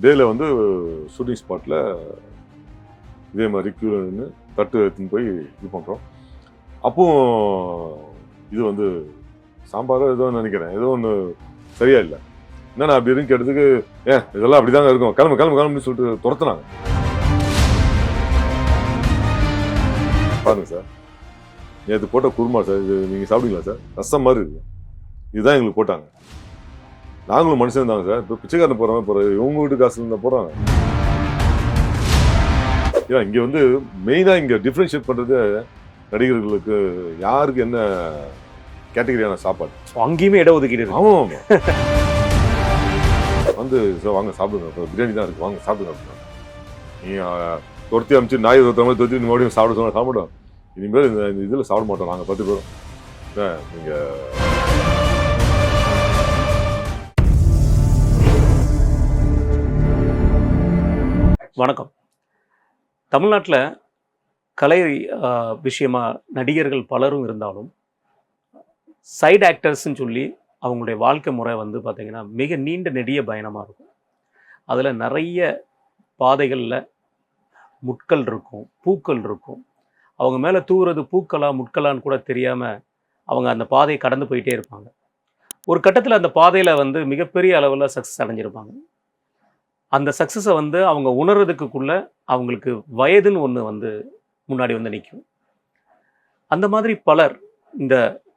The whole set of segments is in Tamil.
டேல வந்து ஷூட்டிங் ஸ்பாட்டில் இதே மாதிரி க்யூவில் நின்று தட்டு எடுத்துன்னு போய் இது பண்ணுறோம். அப்போது இது வந்து சாம்பாரோ ஏதோ நினைக்கிறேன், ஏதோ ஒன்று சரியா இல்லை. என்னன்னா அப்படி இருந்து கேட்டதுக்கு இதெல்லாம் அப்படி தாங்க இருக்கும், கிளம்பு கிளம்பு கிளம்புன்னு சொல்லிட்டு துரத்துனாங்க. பாருங்க சார், நேற்று போட்ட குருமா சார், இது நீங்கள் சாப்பிடுங்களா சார், ரசம் மாதிரி இருக்கு, இதுதான் எங்களுக்கு போட்டாங்க. நாங்களும் மனுஷன் தாங்க சார், இப்போ பிச்சைக்காரன் போகிறோம், இவங்க வீட்டு காசு இருந்தால் போகிறாங்க. ஏன்னா இங்கே வந்து மெயினாக இங்கே டிஃப்ரென்ஷியேட் பண்ணுறது நடிகர்களுக்கு யாருக்கு என்ன கேட்டகரியான சாப்பாடு, அங்கேயுமே இட ஒதுக்கீடு. ஆமாம் வந்து சார் வாங்க சாப்பிடுங்க, இப்போ பிரியாணி தான் இருக்குது, வாங்க சாப்பிடுங்க அப்படின்னா நீங்கள் துரத்தி அமிச்சு நாய் ஒருத்தர மாதிரி துரத்தி மறுபடியும் சாப்பிட சொன்னால் சாப்பிடும். இனிமேல் இந்த இதில் சாப்பிட மாட்டோம் நாங்கள் 10 பேரும். நீங்கள் வணக்கம். தமிழ்நாட்டில் கலை விஷயமா நடிகர்கள் பலரும் இருந்தாலும் சைடு ஆக்டர்ஸ்ன்னு சொல்லி அவங்களுடைய வாழ்க்கை முறை வந்து பார்த்திங்கன்னா மிக நீண்ட நெடிய பயணமாக இருக்கும். அதில் நிறைய பாதைகளில் முட்கள் இருக்கும், பூக்கள் இருக்கும். அவங்க மேலே தூவுறது பூக்களா முட்களான்னு கூட தெரியாமல் அவங்க அந்த பாதையை கடந்து போயிட்டே இருப்பாங்க. ஒரு கட்டத்தில் அந்த பாதையில் வந்து மிகப்பெரிய அளவில் சக்ஸஸ் அடைஞ்சிருப்பாங்க. அந்த சக்ஸஸை வந்து அவங்க உணர்றதுக்குள்ளே அவங்களுக்கு வயதுன்னு ஒன்று வந்து முன்னாடி வந்து நிற்கும். அந்த மாதிரி பலர் இந்த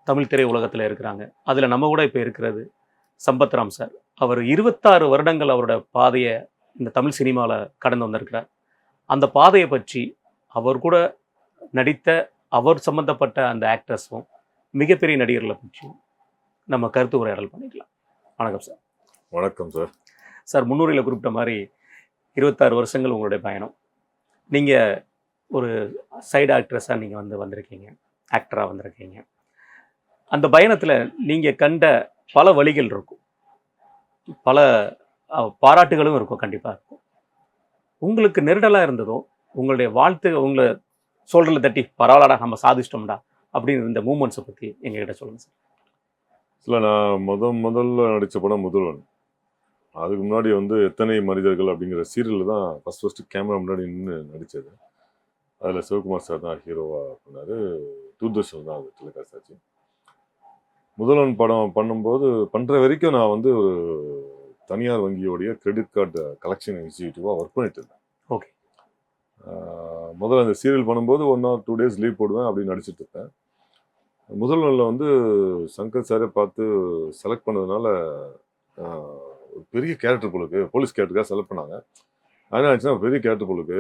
தமிழ் திரை உலகத்தில் இருக்கிறாங்க. அதில் நம்ம கூட இப்போ இருக்கிறது சம்பத்ராம் சார். அவர் 26 வருடங்கள் அவரோட பாதையை இந்த தமிழ் சினிமாவில் கடந்து வந்திருக்கிறார். அந்த பாதையை பற்றி அவர் கூட நடித்த அவர் சம்மந்தப்பட்ட அந்த ஆக்டர்ஸும் மிகப்பெரிய நடிகர்களை பற்றியும் நம்ம கருத்து உரையாடல் பண்ணிக்கலாம். வணக்கம் சார். வணக்கம் சார். சார், முன்னுரையில் குறிப்பிட்ட மாதிரி 26 வருஷங்கள் உங்களுடைய பயணம். நீங்கள் ஒரு சைடு ஆக்ட்ரஸாக நீங்கள் வந்திருக்கீங்க, ஆக்டராக வந்திருக்கீங்க. அந்த பயணத்தில் நீங்கள் கண்ட பல வழிகள் இருக்கும், பல பாராட்டுகளும் இருக்கும், கண்டிப்பாக இருக்கும். உங்களுக்கு நெருடலாக இருந்ததோ, உங்களுடைய வாழ்த்து உங்களை சொல்கிறத தட்டி பரவாயில்லடா நம்ம சாதிச்சிட்டோம்டா அப்படின்னு இந்த மூமெண்ட்ஸை பற்றி எங்ககிட்ட சொல்லுங்கள் சார். இல்லை, நான் முதல்ல நடித்த படம் முதல்வன். அதுக்கு முன்னாடி வந்து எத்தனை மனிதர்கள் அப்படிங்கிற சீரியலில் தான் ஃபஸ்ட்டு கேமரா முன்னாடி நின்று நடித்தது. அதில் சிவகுமார் சார் தான் ஹீரோவாக பண்ணார். தூர்தர்ஷன் தான் அது டெலிகாஸ்ட் ஆச்சு. முதல்வன் படம் பண்ணுற வரைக்கும் நான் வந்து ஒரு தனியார் வங்கியோடைய கிரெடிட் கார்டு கலெக்ஷன் இன்ஸ்டிடியூட்டிவாக ஒர்க் பண்ணிட்டு இருந்தேன். ஓகே. முதல்ல அந்த சீரியல் பண்ணும்போது 1 or 2 days லீவ் போடுவேன், அப்படின்னு நடிச்சிட்டு இருப்பேன். முதல்வனில் வந்து சங்கர் சாரை பார்த்து செலக்ட் பண்ணதுனால ஒரு பெரிய கேரக்டர் போலுக்கு, போலீஸ் கேரக்டருக்காக செலக்ட் பண்ணாங்க. அதனால ஆச்சுன்னா பெரிய கேரக்டர் போலுக்கு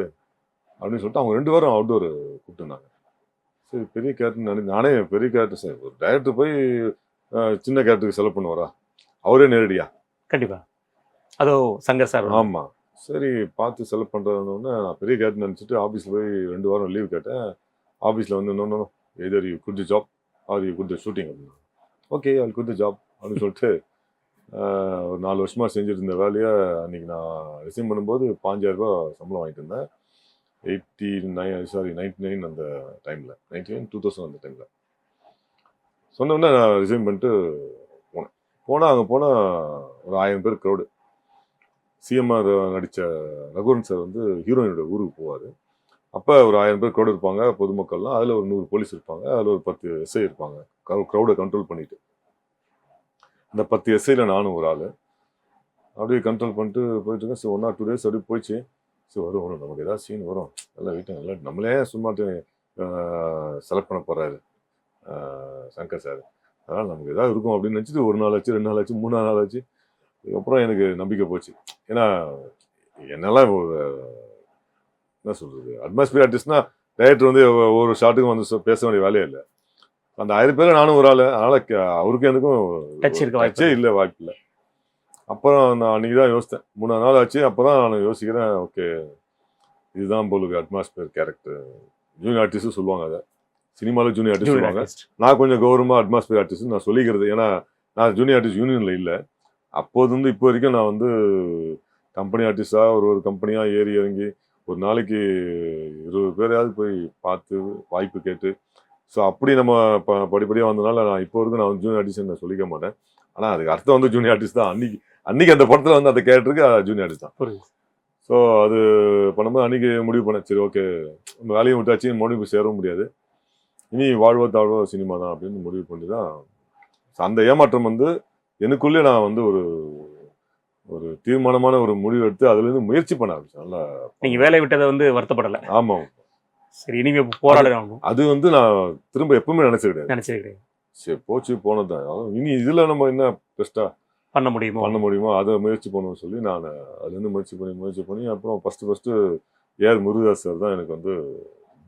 அப்படின்னு சொல்லிட்டு அவங்க 2 வாரம் அவுட்டோர் கூப்பிட்டுருந்தாங்க. சரி, பெரிய கேரக்டர் நானே பெரிய கேரக்டர் சார், ஒரு டைரக்டர் போய் சின்ன கேரக்டருக்கு செலக்ட் பண்ணுவாரா, அவரே நேரடியா? கண்டிப்பாக. அதோ சங்கர் சார். ஆமாம். சரி, பார்த்து செலக்ட் பண்ணுறதுன்னு நான் பெரிய கேரக்டர் நினச்சிட்டு ஆஃபீஸில் போய் 2 வாரம் லீவ் கேட்டேன். ஆஃபீஸில் வந்து இன்னொன்று either you got the job or you got the shooting அப்படின்னா. Okay, I got the job அப்படின்னு சொல்லிட்டு ஒரு 4 வருஷமாக செஞ்சுட்டு இருந்த வேலையை அன்றைக்கி நான் ரிசைன் பண்ணும்போது 5000 ரூபா சம்பளம் வாங்கிட்டு இருந்தேன். 99 அந்த டைமில், 2000 அந்த டைமில் சொன்னோன்னே நான் ரிசைன் பண்ணிட்டு போனேன். அங்கே போனால் ஒரு 1000 பேர் க்ரௌடு. சிஎம்ஆர் நடித்த ரகுவரன் சார் வந்து ஹீரோயினோட ஊருக்கு போவார். அப்போ ஒரு 1000 பேர் க்ரௌடு இருப்பாங்க, பொதுமக்கள்லாம். அதில் ஒரு 100 போலீஸ் இருப்பாங்க, அதில் ஒரு 10 எஸ்ஐ இருப்பாங்க, க்ரௌடை கண்ட்ரோல் பண்ணிட்டு. அந்த 10 எஸ்ஐயில் நானும் ஒரு ஆள். அப்படியே கண்ட்ரோல் பண்ணிட்டு போயிட்டுருக்கேன். ஸோ 1 or 2 days அப்படியே போயிடுச்சு. ஸோ வரும் நமக்கு ஏதாவது சீன் வரும், நல்லா வீட்டை நல்லா நம்மளே சும்மாட்டு செலக்ட் பண்ண போகிறாரு சங்கர் சார், அதனால் நமக்கு ஏதாவது இருக்கும் அப்படின்னு நினச்சிட்டு 1 நாள் ஆச்சு, 2 நாள் ஆச்சு, 3 நாள் ஆச்சு. அதுக்கப்புறம் எனக்கு நம்பிக்கை போச்சு. ஏன்னா என்னெல்லாம் என்ன சொல்கிறது, அட்மாஸ்பியர் ஆர்டிஸ்ட்னா டைரக்டர் வந்து ஒவ்வொரு ஷாட்டுக்கும் வந்து பேச வேண்டிய வேலையே இல்லை. அந்த 1000 பேர் நானும் ஒரு ஆள், அதனால் அவருக்கும் எனக்கும் டச்சே இல்லை, வாய்ப்பு இல்லை. அப்புறம் நான் அன்றைக்கி தான் யோசித்தேன். 3 நாள் ஆச்சு. அப்போ தான் நான் யோசிக்கிறேன், ஓகே இதுதான் போலுக்கு அட்மாஸ்பியர் கேரக்டர். ஜூனியர் ஆர்டிஸ்ட்டு சொல்லுவாங்க, அதை சினிமாவில் ஜூனியர் ஆர்டிஸ்ட் சொல்லுவாங்க. நான் கொஞ்சம் கௌரவமாக அட்மாஸ்பியர் ஆர்டிஸ்ட்னு நான் சொல்லிக்கிறது. ஏன்னா நான் ஜூனியர் ஆர்டிஸ்ட் யூனியனில் இல்லை. அப்போது வந்து இப்போ வரைக்கும் நான் வந்து கம்பெனி ஆர்டிஸ்டாக ஒரு கம்பெனியாக ஏறி இறங்கி ஒரு நாளைக்கு 20 பேரையாவது போய் பார்த்து வாய்ப்பு கேட்டு, ஸோ அப்படி நம்ம படிப்படியாக வந்ததுனால நான் இப்போ வரைக்கும் நான் வந்து ஜூனியர் ஆர்டிஸ்ட் நான் சொல்லிக்க மாட்டேன். ஆனால் அதுக்கு அர்த்தம் வந்து ஜூனியர் ஆர்டிஸ்ட் தான். அன்னைக்கு அந்த படத்துல வந்து அந்த கேரக்டருக்கு ஜூனியர் ஆர்டிஸ்ட் தான். புரியுது. ஸோ அது பண்ணும்போது அன்னைக்கு முடிவு பண்ணேன், சரி ஓகே வேலையும் விட்டாச்சு, மறுபடியும் போய் சேரவும் முடியாது, இனி வாழ்வோ தாழ்வோ சினிமா தான் அப்படின்னு முடிவு பண்ணி தான் அந்த ஏமாற்றம் வந்து எனக்குள்ளே நான் வந்து ஒரு ஒரு தீர்மானமான ஒரு முடிவு எடுத்து அதுல இருந்து முயற்சி பண்ண ஆரம்பிச்சேன். நல்லா நீங்க வேலையை விட்டதை வந்து வருத்தப்படல. ஆமா. சரி, இனிமே போராடணும் அது வந்து நான் திரும்ப எப்பவுமே நினைச்சது கிடையாது. நினைச்சது கிடையாது. சரி போச்சு போனதுதான், இனி இதுல நம்ம என்ன பெஸ்டா பண்ண முடியுமோ அதை முயற்சி பண்ணுவோம்னு சொல்லி நான் அதுல இருந்து முயற்சி பண்ணி அப்புறம் ஃபர்ஸ்ட் ஏஆர் முருகதாஸ் சார் தான் எனக்கு வந்து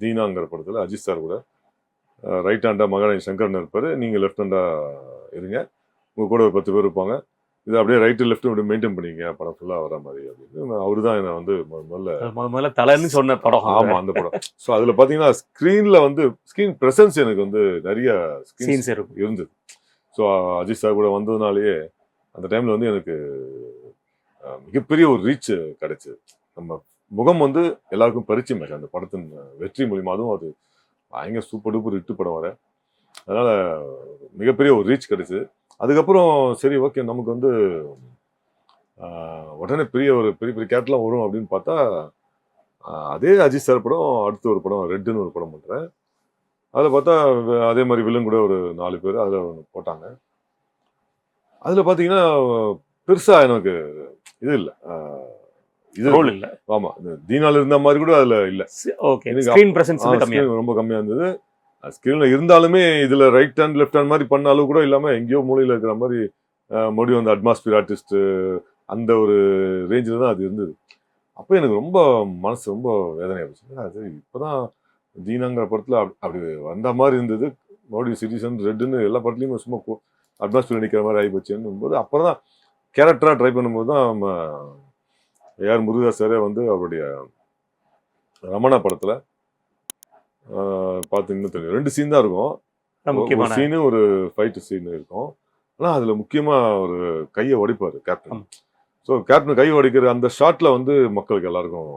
தீனாங்கிற படத்துல அஜித் சார் கூட ரைட் ஹேண்டா மகாராணி சங்கரன் இருப்பாரு, நீங்க லெஃப்ட் ஹேண்டா இருங்க, உங்க கூட ஒரு 10 பேர் இருப்பாங்க, இது அப்படியே ரைட்டு லெஃப்ட் இப்படி மெயின்டைன் பண்ணிங்க படம் ஃபுல்லா வர மாதிரி அப்படின்னு அவரு தான் என்னை வந்து முதல்ல தலைன்னு சொன்ன படம். ஆமா அந்த படம். ஸோ அதுல பாத்தீங்கன்னா ஸ்கிரீன்ல வந்து ஸ்கிரீன் பிரசன்ஸ் எனக்கு வந்து நிறைய சீன்ஸ் இருந்தது. ஸோ அஜித் சார் கூட வந்ததுனாலேயே அந்த டைம்ல வந்து எனக்கு மிகப்பெரிய ஒரு ரீச் கிடைச்சது. நம்ம முகம் வந்து எல்லாருக்கும் பரிச்சயமாச்சு அந்த படத்தின் வெற்றி மூலியமா. அதுவும் அது பயங்கர சூப்பர் டூப்பர் ஹிட் படம் வர, அதனால மிகப்பெரிய ஒரு ரீச் கிடைச்சது. அதுக்கப்புறம் சரி ஓகே நமக்கு வந்து உடனே பெரிய பெரிய கேரக்டர்லாம் வரும் அப்படின்னு பார்த்தா அதே அஜித் சார் படம் அடுத்து ஒரு படம் ரெட்டுன்னு ஒரு படம் பண்றேன். அதில் பார்த்தா அதே மாதிரி வில்லன் கூட ஒரு 4 பேர் அதில் போட்டாங்க. அதில் பார்த்தீங்கன்னா பெருசா எனக்கு இது இல்லை, இது ரோல் இல்ல. ஆமா தீனால இருந்த மாதிரி கூட அதுல இல்ல. ஓகே, ஸ்கிரீன் பிரசன்ஸ் ரொம்ப கம்மியா இருந்தது. ஸ்கிரீன்ல இருந்தாலுமே இதுல ரைட் ஹேண்ட் லெஃப்ட் ஹேண்ட் மாதிரி பண்ணாலும் கூட இல்லாம எங்கேயோ மூலையில இருக்கிற மாதிரி மறுபடியும் வந்து அட்மாஸ்பியர் ஆர்டிஸ்ட் அந்த ஒரு ரேஞ்சில் தான் அது இருந்தது. அப்போ எனக்கு ரொம்ப மனசு ரொம்ப வேதனையா போச்சு. அது இப்போதான் தீனாங்கிற படத்துல அப்படி வந்த மாதிரி இருந்தது, மறுபடியும் சிட்டிசன் ரெட்டுன்னு எல்லா படத்துலையும் சும்மா அட்மாஸ்பியர் நிற்கிற மாதிரி ஆகி போச்சுன்னு போது அப்புறம் தான் கேரக்டரா ட்ரை பண்ணும்போது தான் நம்ம ஏஆர் முருகதாஸ் சாரே வந்து அவருடைய ரமணா படத்துல பார்த்தீங்கன்னா தெரியும் 2 சீன் தான் இருக்கும். ஒரு சீனு ஒரு ஃபைட் சீன் இருக்கும். ஆனால் அதுல முக்கியமா ஒரு கையை உடைப்பாரு கேப்டன். ஸோ கேப்டன் கை உடைக்கிற அந்த ஷாட்ல வந்து மக்களுக்கு எல்லாருக்கும்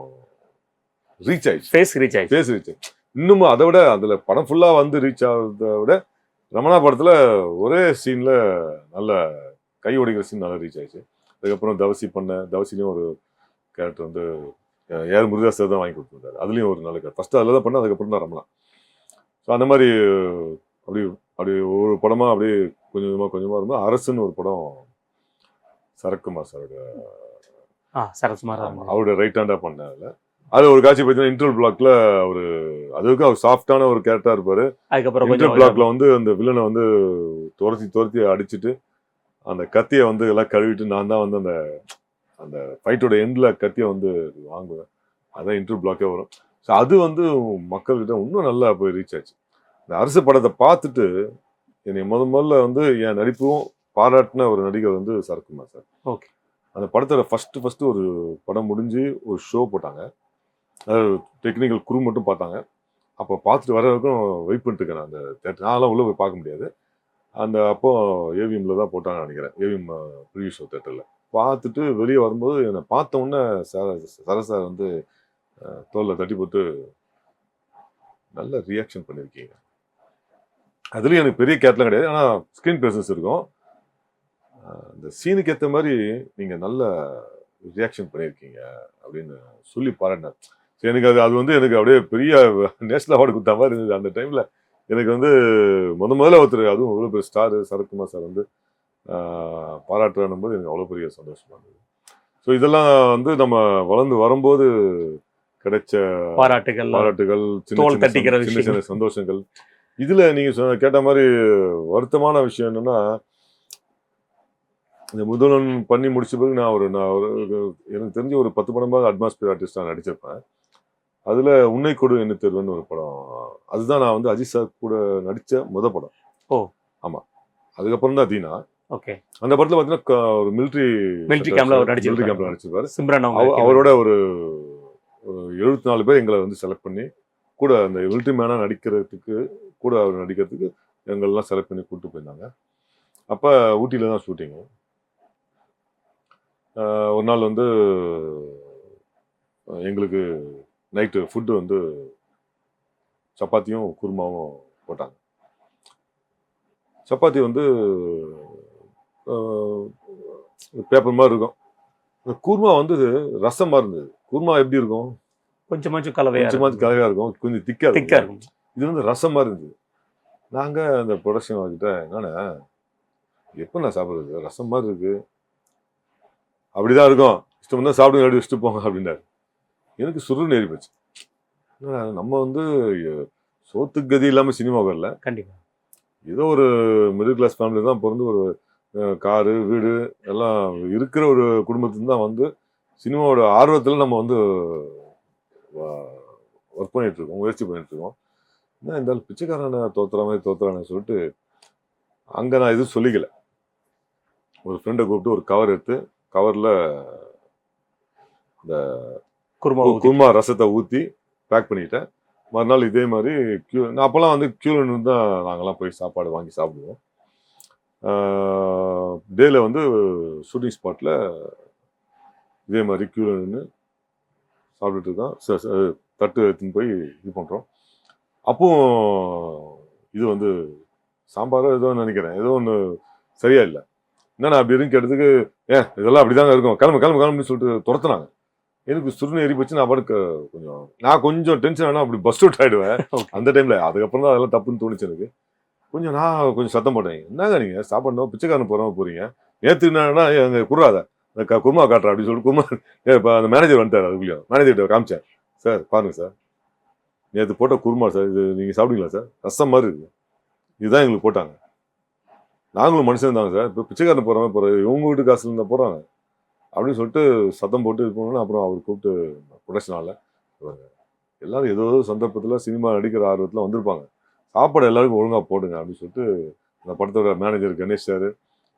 ரீச் ஆயிடுச்சு, ஃபேஸ் ரீச் ஆயிடுச்சு. இன்னும் அதை விட அதுல படம் ஃபுல்லா வந்து ரீச் ஆகிறத விட ரமணா படத்துல ஒரே சீன்ல நல்ல கை உடைக்கிற சீன் நல்லா ரீச் ஆயிடுச்சு. அதுக்கப்புறம் தவசிலையும் ஒரு கேரக்டர் வந்து ஏஆர் முருகதாஸ் தான் வாங்கி கொடுத்துருந்தாரு, அதுலேயும் ஒரு நல்ல கேரக்டர். ஃபர்ஸ்ட் அதில் தான் பண்ண, அதுக்கப்புறம் தான் ரமணா. ஸோ அந்த மாதிரி அப்படி ஒரு படமா அப்படியே கொஞ்சமா இருந்தால் அரசுன்னு ஒரு படம் சரத்குமார் சாரோட அவரோட ரைட் ஹேண்டா பண்ணால அது ஒரு காட்சி பார்த்தீங்கன்னா இன்டர்வல் பிளாக்ல அதுக்கு அவர் சாஃப்டான ஒரு கேரக்டரா இருப்பாரு. இன்டர்வல் பிளாக்ல வந்து அந்த வில்லனை வந்து துரத்தி அடிச்சுட்டு அந்த கத்தியை வந்து எல்லாம் கழுவிட்டு நான் தான் வந்து அந்த ஃபைட்டோட எண்ட்ல கத்தியை வந்து வாங்குவேன். அதான் இன்டர்வல் பிளாக்கே வரும். ஸோ அது வந்து மக்கள்கிட்ட இன்னும் நல்லா போய் ரீச் ஆச்சு. இந்த அரசு படத்தை பார்த்துட்டு என்னை முதல்ல வந்து என் நடிப்பும் பாராட்டின ஒரு நடிகர் வந்து சரத்குமார் சார். ஓகே, அந்த படத்தோட ஃபர்ஸ்ட் ஒரு படம் முடிஞ்சு ஒரு ஷோ போட்டாங்க, அதாவது டெக்னிக்கல் குரூ மட்டும் பார்த்தாங்க. அப்போ பார்த்துட்டு வர வரைக்கும் வெயிட் பண்ணிட்டு இருக்கேன் அந்த தேட்டர். நான்லாம் உள்ள போய் பார்க்க முடியாது. அப்போ ஏவிஎம்ல தான் போட்டாங்கன்னு நினைக்கிறேன், ஏவிஎம் ப்ரீவியூ ஷோ தேட்டரில். பார்த்துட்டு வெளியே வரும்போது என்னை பார்த்த உடனே சரத் சார் வந்து தோலில் தட்டி போட்டு நல்ல ரியாக்ஷன் பண்ணியிருக்கீங்க, அதுலேயும் எனக்கு பெரிய கேரக்டர்லாம் கிடையாது, ஆனால் ஸ்க்ரீன் ப்ரெசன்ஸ் இருக்கும், இந்த சீனுக்கு ஏற்ற மாதிரி நீங்கள் நல்ல ரியாக்ஷன் பண்ணியிருக்கீங்க அப்படின்னு சொல்லி பாராட்டினார். எனக்கு அது வந்து எனக்கு அப்படியே பெரிய நேஷனல் அவார்டு கொடுத்த மாதிரி இருந்தது. அந்த டைமில் எனக்கு வந்து முதல்ல ஒருத்தர், அதுவும் அவ்வளோ பெரிய ஸ்டார் சரத்குமார் சார் வந்து பாராட்டுறானும் போது எனக்கு அவ்வளோ பெரிய சந்தோஷமா இருந்தது. ஸோ இதெல்லாம் வந்து நம்ம வளர்ந்து வரும்போது கிடைச்ச பாராட்டுகள், சின்ன சின்ன சந்தோஷங்கள். இதுல நீங்க கேட்ட மாதிரி வருத்தமான விஷயம் என்னன்னா, இந்த முதல்வன் பண்ணி முடிச்ச பிறகு நான் ஒரு எனக்கு தெரிஞ்ச ஒரு 10 படமாவது அட்மாஸ்பியர் ஆர்டிஸ்டா நடிச்சிருப்பேன். அதுல உன்னை கொடு என்ன தேர்வுன்னு ஒரு படம், அதுதான் நான் வந்து அஜித் சார் கூட நடிச்ச படம். ஓ ஆமா, அதுக்கப்புறம் தான் தீனா. ஓகே, அந்த படத்துல பாத்தீங்கன்னா ஒரு மிலிட்டரி கேம்ப்ல நடிச்சிருப்பாரு. அவரோட ஒரு 74 பேர் எங்களை வந்து செலக்ட் பண்ணி கூட அந்த மிலிட்டரி மேனா நடிக்கிறதுக்கு கூட அவர் நடிக்கிறதுக்கு எங்களெல்லாம் செலக்ட் பண்ணி கூப்பிட்டு போயிருந்தாங்க. அப்போ ஊட்டியில தான் ஷூட்டிங்கு. ஒரு நாள் வந்து எங்களுக்கு நைட்டு ஃபுட்டு வந்து சப்பாத்தியும் குருமாவும் போட்டாங்க. சப்பாத்தி வந்து பேப்பர் மாதிரி இருக்கும். இந்த குருமா வந்து ரசம் மாதிரி இருந்தது. குருமா எப்படி இருக்கும்? கொஞ்சமாச்சும் கலவையா கொஞ்சமாச்சும் கலவையா இருக்கும், கொஞ்சம் திக்கா திக்கா இருக்கும். இருக்கும். இது வந்து ரசம் மாதிரி இருந்தது. நாங்க அந்த ப்ரொடக்ஷன் கிட்ட என்னன்னா, எப்போ நான் சாப்பிடுறது, ரசம் மாதிரி இருக்கு, அப்படிதான் இருக்கும், இஷ்டம் தான் சாப்பிடுங்க, அப்படி வச்சுட்டு போங்க அப்படின்னாரு. எனக்கு சுருன்னு ஏறி போச்சு. என்னடா நம்ம வந்து சோத்துக்கு கதி இல்லாம சினிமா வரல, கண்டிப்பா. ஏதோ ஒரு மிடில் கிளாஸ் ஃபேமிலி தான் பிறந்து ஒரு காரு வீடு எல்லாம் இருக்கிற ஒரு குடும்பத்துல தான் வந்து சினிமாவோட ஆர்வத்தில் நம்ம வந்து ஒர்க் பண்ணிட்டு இருக்கோம், முயற்சி பண்ணிட்டு இருக்கோம். என்ன இருந்தாலும் பிச்சைக்காரனை தோத்துற மாதிரி தோத்துறான்னு சொல்லிட்டு அங்கே நான் எதுவும் சொல்லிக்கல. ஒரு ஃப்ரெண்டை கூப்பிட்டு ஒரு கவர் எடுத்து கவரில் இந்த குருமா ரசத்தை ஊற்றி பேக் பண்ணிட்டேன். மறுநாள் இதே மாதிரி நான் அப்போல்லாம் வந்து கியூவில் நின்று தான் நாங்கள்லாம் போய் சாப்பாடு வாங்கி சாப்பிடுவோம். டேல வந்து ஷூட்டிங் ஸ்பாட்டில் இதே மாதிரி கியூவில் நின்று சாப்பிட்டுட்டு இருக்கோம். தட்டு எடுத்துன்னு போய் இது பண்ணுறோம். அப்பவும் இது வந்து சாம்பாரோ ஏதோ நினைக்கிறேன், ஏதோ ஒன்று சரியா இல்லை. என்னன்னா அப்படி இருந்து கேட்டதுக்கு, இதெல்லாம் அப்படிதாங்க இருக்கும், கிளம்பு கிளம்பு கிளம்புன்னு சொல்லிட்டு துரத்துனாங்க. எனக்கு சுருன்னு ஏறி போச்சு. நான் கொஞ்சம் டென்ஷன் ஆனால் அப்படி பஸ்ட் அவுட் ஆகிடுவேன் அந்த டைமில். அதுக்கப்புறம் தான் அதெல்லாம் தப்புன்னு தோணுச்சு எனக்கு. நான் கொஞ்சம் சத்தம் போட்டேன், என்னங்க நீங்கள் சாப்பிடணும் பிச்சைக்காரன் போகிறவங்க போகிறீங்க, நேற்று என்னன்னா எங்கள் குர்ராத அந்த குருமா காட்டுறேன் அப்படின்னு சொல்லிட்டு குருமா இப்போ அந்த மேனேஜர் வந்துட்டார். அதுக்குள்ளேயும் மேனேஜர்கிட்ட காமிச்சேன், சார் பாருங்கள் சார், நேற்று போட்ட குருமா சார், இது நீங்கள் சாப்பிடுங்களா சார், ரசம் மாதிரி இருக்குது, இதுதான் எங்களுக்கு போட்டாங்க, நாங்களும் மனுஷன் தாங்க சார், இப்போ பிச்சைக்காரன் போகிறவங்க இவங்க வீட்டு காசுல இருந்தால் போகிறாங்க அப்படின்னு சொல்லிட்டு சத்தம் போட்டு இது பண்ணணும். அப்புறம் அவர் கூப்பிட்டு ப்ரொடக்ஷனால எல்லாரும் ஏதோ சந்தர்ப்பத்தில் சினிமா நடிக்கிற ஆர்வத்தில் வந்திருப்பாங்க, சாப்பாடு எல்லாருக்கும் ஒழுங்காக போடுங்க அப்படின்னு சொல்லிட்டு அந்த படத்தோட மேனேஜர் கணேஷ் சார்,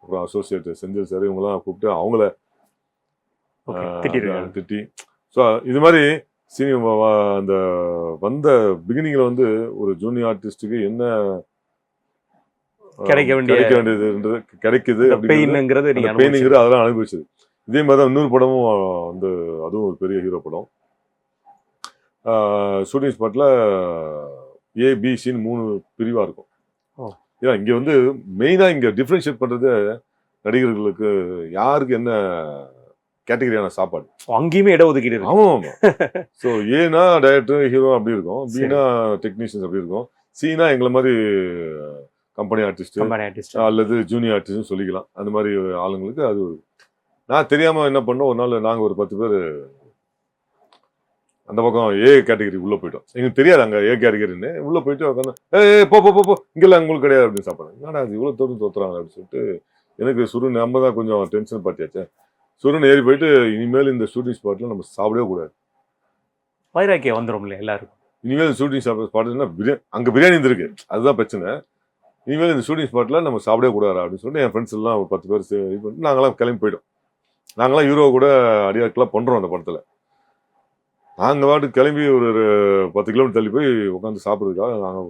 அப்புறம் அசோசியேட் செந்தில் சார், இவங்கெல்லாம் கூப்பிட்டு அவங்கள திட்டி. ஸோ இது மாதிரி சினிமா அந்த வந்த பிகினிங்கில் வந்து ஒரு ஜூனியர் ஆர்டிஸ்டுக்கு என்ன கிடைக்க வேண்டியது கிடைக்குது அப்படிங்கிறது அதெல்லாம் அனுபவிச்சது. இதே மாதிரி தான் இன்னொரு படமும் வந்து அதுவும் ஒரு பெரிய ஹீரோ படம். ஷூட்டிங் ஸ்பாட்டில் ஏபிசின்னு 3 பிரிவாக இருக்கும். ஏன்னா இங்கே வந்து மெயினாக இங்கே டிஃப்ரென்ஷியேட் பண்ணுறது நடிகர்களுக்கு யாருக்கு என்ன கேட்டகரியான சாப்பாடு, அங்கேயுமே இட ஒதுக்கீடு. ஆமாம் ஆமாம். ஸோ ஏனா டைரக்டர் ஹீரோ அப்படி இருக்கும், பினா டெக்னீஷியன்ஸ் அப்படி இருக்கும், சீனா எங்களை மாதிரி கம்பெனி ஆர்டிஸ்ட் அல்லது ஜூனியர் ஆர்டிஸ்ட்னு சொல்லிக்கலாம். அந்த மாதிரி ஆளுங்களுக்கு அது நான் தெரியாமல் என்ன பண்ணோம், ஒரு நாள் நாங்கள் ஒரு 10 பேர் அந்த பக்கம் ஏ கேட்டகரி உள்ளே போயிட்டோம். எங்களுக்கு தெரியாது அங்கே ஏ கேட்டகரின்னு. உள்ளே போயிட்டு உட்காந்து போ இங்கெல்லாம் உங்களுக்கு கிடையாது அப்படின்னு சாப்பிட்றேன். என்னடா அது இவ்வளோ தோத்துறாங்க அப்படின்னு சொல்லிட்டு எனக்கு சுருன்னு நம்ம தான் கொஞ்சம் டென்ஷன் பார்த்தியாச்சே, சுருன்னு ஏறி போயிட்டு இனிமேல் இந்த ஷூட்டிங் ஸ்பாட்டில் நம்ம சாப்பிடவே கூடாது, வைராக்கியம் வந்துடும் இல்லை எல்லாருக்கும். இனிமேல் ஷூட்டிங் ஸ்பாட்னா அங்கே பிரியாணி இருந்திருக்கு, அதுதான் பிரச்சனை. இனிமேல் இந்த ஷூட்டிங் ஸ்பாட்டில் நம்ம சாப்பிடவே கூடாது அப்படின்னு சொல்லிட்டு என் ஃப்ரெண்ட்ஸ் எல்லாம் ஒரு 10 பேர் இது பண்ணிட்டு நாங்களாம் கிளம்பி போயிட்டோம். நாங்களாம் ஹீரோ கூட அடியாட்கெல்லாம் பண்ணுறோம் அந்த படத்தில். நாங்கள் வாட்டுக்கு கிளம்பி ஒரு 10 கிலோமீட்டர் தள்ளி போய் உட்காந்து சாப்பிட்றதுக்காக நாங்கள்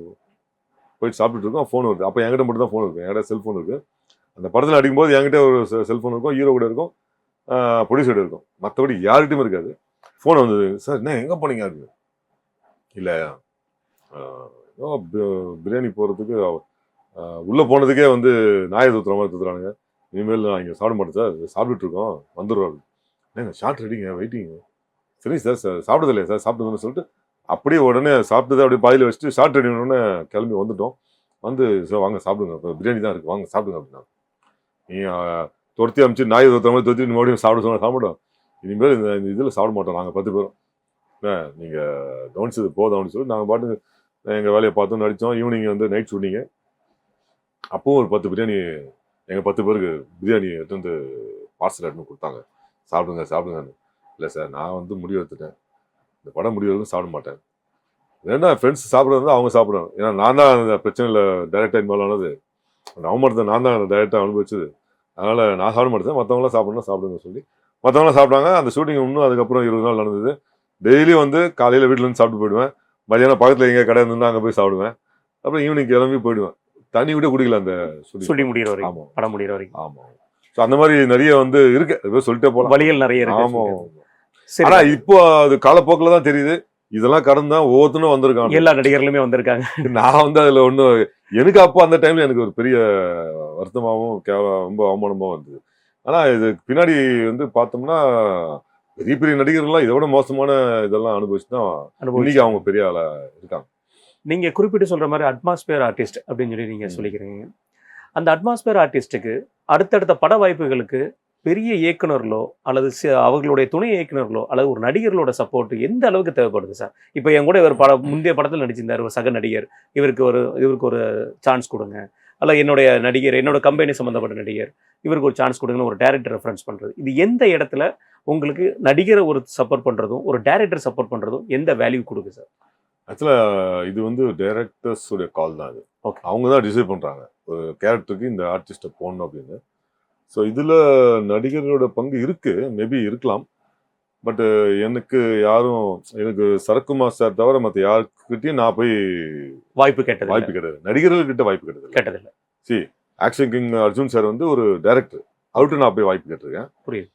போயிட்டு சாப்பிட்டுட்டு இருக்கோம். ஃபோன் வருது. அப்போ என்கிட்ட மட்டும் தான் ஃபோன் இருக்கும், என்கிட்ட செல்ஃபோன் இருக்குது. அந்த படத்தில் அடிக்கும்போது என்கிட்ட ஒரு செல்ஃபோன் இருக்கும், ஹீரோ கூட இருக்கும், ப்ரொடியூசர் இருக்கும், மற்றபடி யார்கிட்டையும் இருக்காது. ஃபோன் வந்தது, சார் என்ன எங்கே போனீங்க அப்படின்னு. இல்லை பிரியாணி போகிறதுக்கு உள்ளே போனதுக்கே வந்து நாயை தூத்துற மாதிரி தூத்துறானுங்க, இனிமேல் நான் இங்கே சாப்பிட மாட்டேன் சார், சாப்பிட்டுட்டு இருக்கோம் வந்துடுறோம். ஏங்க ஷார்ட் ரெடிங்க வெயிட்டிங்க. சரி சார் சாப்பிட்டது இல்லையா சார், சாப்பிட்டதுன்னு சொல்லிட்டு அப்படியே உடனே சாப்பிட்டதை அப்படியே பாதியில் வச்சுட்டு ஷார்ட் ரெடி உடனே கிளம்பி வந்துட்டோம். வந்து சார் வாங்க சாப்பிடுங்க, இப்போ பிரியாணி தான் இருக்குது வாங்க சாப்பிடுங்க அப்படின்னா. நீ துரத்தி அமிச்சு நாயை தூத்துற மாதிரி துரத்தி மறுபடியும் சாப்பிடுவோம், இனிமேல் இந்த இதில் சாப்பிட மாட்டோம் நாங்கள் 10 பேரும், நீங்கள் கவனிச்சது போதும் அப்படின்னு சொல்லி நாங்கள் பாட்டு எங்கள் வேலையை பார்த்தோம், நடித்தோம். ஈவினிங் வந்து நைட் ஷூட்டிங்கு. அப்போவும் ஒரு 10 பிரியாணி எங்கள் 10 பேருக்கு பிரியாணி எடுத்து வந்து பார்சல் எடுத்துன்னு கொடுத்தாங்க, சாப்பிடுங்கன்னு. இல்லை சார் நான் வந்து முடிவு எடுத்துட்டேன், இந்த படம் முடிவு எடுத்து சாப்பிட மாட்டேன், வேணா ஃப்ரெண்ட்ஸ் சாப்பிட்றது அவங்க சாப்பிடுவேன், ஏன்னா நான் தான் அந்த பிரச்சனையில் டைரெக்டாக இன்வால்வ் ஆனது, அந்த அவமானத்தை நான் தான் டைரெக்டாக அனுபவிச்சது, அதனால் நான் சாப்பிட மாட்டேன், மற்றவங்களாம் சாப்பிடுங்க சொல்லி மற்றவங்களாம் சாப்பிட்டாங்க. அந்த ஷூட்டிங் இன்னும் அதுக்கப்புறம் 20 நாள் நடந்தது. டெய்லியும் வந்து காலையில் வீட்டிலேருந்து சாப்பிட்டு போயிடுவேன், மதியானம் பக்கத்தில் எங்கே கடை இருந்துன்னா அங்கே போய் சாப்பிடுவேன், அப்புறம் ஈவினிங் கிளம்பி போயிடுவேன். தண்ணி விட குடிக்கல அந்த ஷூட்டிங் முடிகிற வரைக்கும். ஆமாம் படம் முடிகிற வரைக்கும். ஆமாம். ஸோ அந்த மாதிரி நிறைய வந்து இருக்கு, சொல்லிட்டே போகலாம், வழிகள் நிறைய இருக்கு. ஆமாம். ஆனா இப்போ அது காலப்போக்கில் தான் தெரியுது, இதெல்லாம் கடந்து தான் ஒவ்வொருத்தரும் வந்திருக்காங்க, எல்லா நடிகர்களுமே வந்திருக்காங்க. நான் வந்து அதுல ஒன்றும் எனக்கு அப்போ அந்த டைம்ல எனக்கு ஒரு பெரிய வருத்தமாகவும் ரொம்ப அவமானமாகவும் இருந்தது. ஆனா இது பின்னாடி வந்து பார்த்தோம்னா பெரிய பெரிய நடிகர்கள்லாம் இதை விட மோசமான இதெல்லாம் அனுபவிச்சு தான் இன்னைக்கு அவங்க பெரிய ஆளா இருக்காங்க. நீங்க குறிப்பிட்டு சொல்ற மாதிரி அட்மாஸ்பியர் ஆர்டிஸ்ட் அப்படின்னு சொல்லி நீங்க சொல்லிக்கிறீங்க. அந்த அட்மாஸ்பியர் ஆர்டிஸ்ட்டுக்கு அடுத்தடுத்த பட வாய்ப்புகளுக்கு பெரிய இயக்குனர்களோ அல்லது அவர்களுடைய துணை இயக்குனர்களோ அல்லது ஒரு நடிகர்களோட சப்போர்ட் எந்த அளவுக்கு தேவைப்படுது சார்? இப்போ என் கூட இவர் முந்தைய படத்தில் நடிச்சிருந்தார் ஒரு சக நடிகர், இவருக்கு ஒரு சான்ஸ் கொடுங்க, அல்ல என்னோட கம்பெனி சம்மந்தப்பட்ட நடிகர், இவருக்கு ஒரு சான்ஸ் கொடுங்கன்னு ஒரு டைரக்டர் ரெஃபரன்ஸ் பண்ணுறது, இது எந்த இடத்துல உங்களுக்கு நடிகரை ஒரு சப்போர்ட் பண்ணுறதும் ஒரு டைரக்டர் சப்போர்ட் பண்ணுறதும் எந்த வேல்யூ கொடுக்கு சார்? ஆக்சுவலாக இது வந்து டைரக்டர்ஸுடைய கால் தான். அது அவங்க தான் டிசைட் பண்ணுறாங்க ஒரு கேரக்டருக்கு இந்த ஆர்டிஸ்ட்டை போடணும் அப்படின்னு. ஸோ இதில் நடிகர்களோட பங்கு இருக்குது, மேபி இருக்கலாம். பட்டு எனக்கு சரத்குமார் சார் தவிர மற்ற யாருக்கிட்டையும் நான் போய் வாய்ப்பு கேட்டது நடிகர்கள்கிட்ட வாய்ப்பு கேட்டதில்லை. C action king Arjun sir வந்து ஒரு டைரக்டர், அவர்கிட்ட நான் போய் வாய்ப்பு கேட்டிருக்கேன். புரியுது.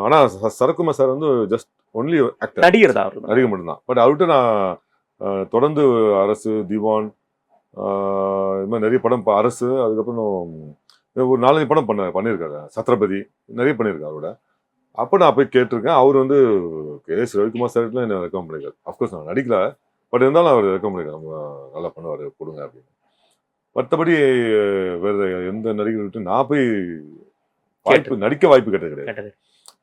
ஆனால் சரத்குமார் சார் வந்து ஜஸ்ட் ஒன்லி ஆக்டர், நடிகர் மட்டும்தான். பட் அவர்கிட்ட நான் தொடர்ந்து அரசு, திவான், இது மாதிரி நிறைய படம், அரசு, அதுக்கப்புறம் ஒரு 4-5 படம் பண்ணியிருக்காரு, சத்ரபதி நிறைய பண்ணியிருக்காரு அவரோட. அப்போ நான் போய் கேட்டிருக்கேன். அவர் வந்து கேஎஸ் ரவிக்குமார் சார்லாம் என்ன ரெக்கமெண்ட் பண்ணியிருக்காரு. அஃப்கோர்ஸ் நான் நடிக்கல, பட் இருந்தாலும் அவர் ரெக்கமெண்ட் பண்ணியிருக்காரு, நல்லா பண்ணுவார் கொடுங்க அப்படின்னு. மற்றபடி வேறு எந்த நடிகர்கிட்ட நான் போய் நடிக்க வாய்ப்பு கேட்டது கிடையாது.